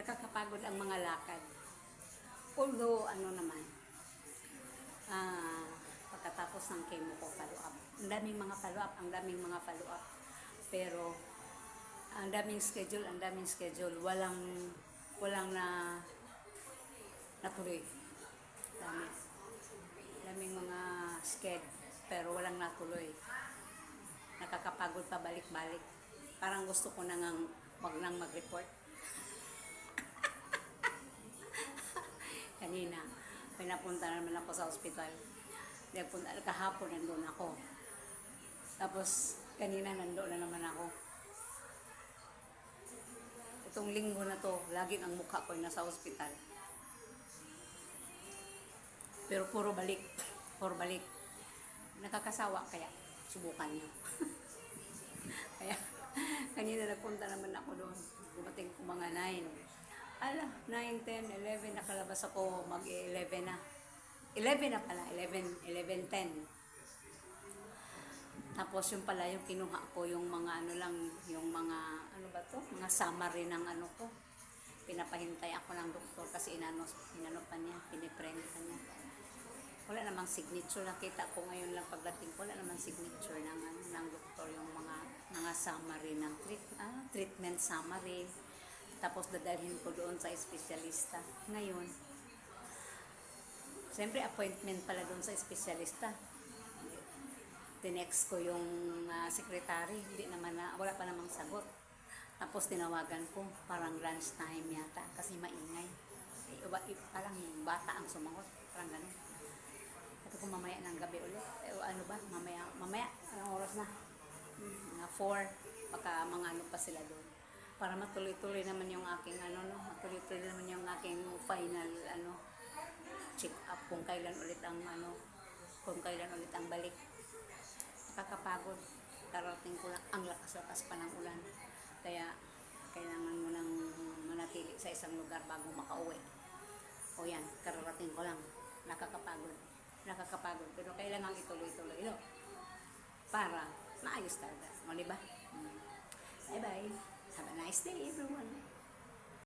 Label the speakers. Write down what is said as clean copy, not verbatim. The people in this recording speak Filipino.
Speaker 1: nakakapagod ang mga lakad. Although, ano naman, pagkatapos ng chemo ko, follow-up. Ang daming mga follow-up. Pero, ang daming schedule. Walang natuloy. Daming mga schedule, pero walang natuloy. Nakakapagod pa balik-balik. Parang gusto ko wag nang mag-report. Kanina, pinapunta naman ako sa ospital. Kahapon nandun ako. Tapos, kanina nandun na naman ako. Itong linggo na to, laging ang mukha ko nasa ospital. Pero puro balik. Nakakasawa, kaya subukan nyo. Kaya, kanina nagpunta naman ako doon. Dumating ko mga 9. 9, 10, 11, nakalabas ako, mag-11 na. 11 na pala, 11:10. Tapos yung pala, yung kinuha ko, yung mga mga summary ng ko. Pinapahintay ako ng doktor kasi inano pa niya, piniprint pa niya. Wala namang signature, nakita ko ngayon lang pagdating ko, wala namang signature ng doktor, yung mga summary ng treatment summary. Tapos dadalhin ko doon sa espesyalista. Ngayon, siyempre appointment pala doon sa espesyalista. Tinext ko yung secretary, wala pa namang sagot. Tapos tinawagan ko, parang lunch time yata, kasi maingay. Parang yung bata ang sumagot, parang gano'n. Ito ko mamaya ng gabi ulit. Mamaya, anong oras na? Mga 4, baka mga pa sila doon. Para matuloy-tuloy naman yung aking final check up kung kailan ulit ang balik. Nakakapagod. Karating ko lang, ang lakas-lakas pa ng ulan. Kaya kailangan mo nang manatili sa isang lugar bago makauwi. O yan, kararating ko lang. Nakakapagod. Pero kailangan ituloy-tuloy. Para maayos talaga. O, diba? Bye-bye. Have a nice day, everyone.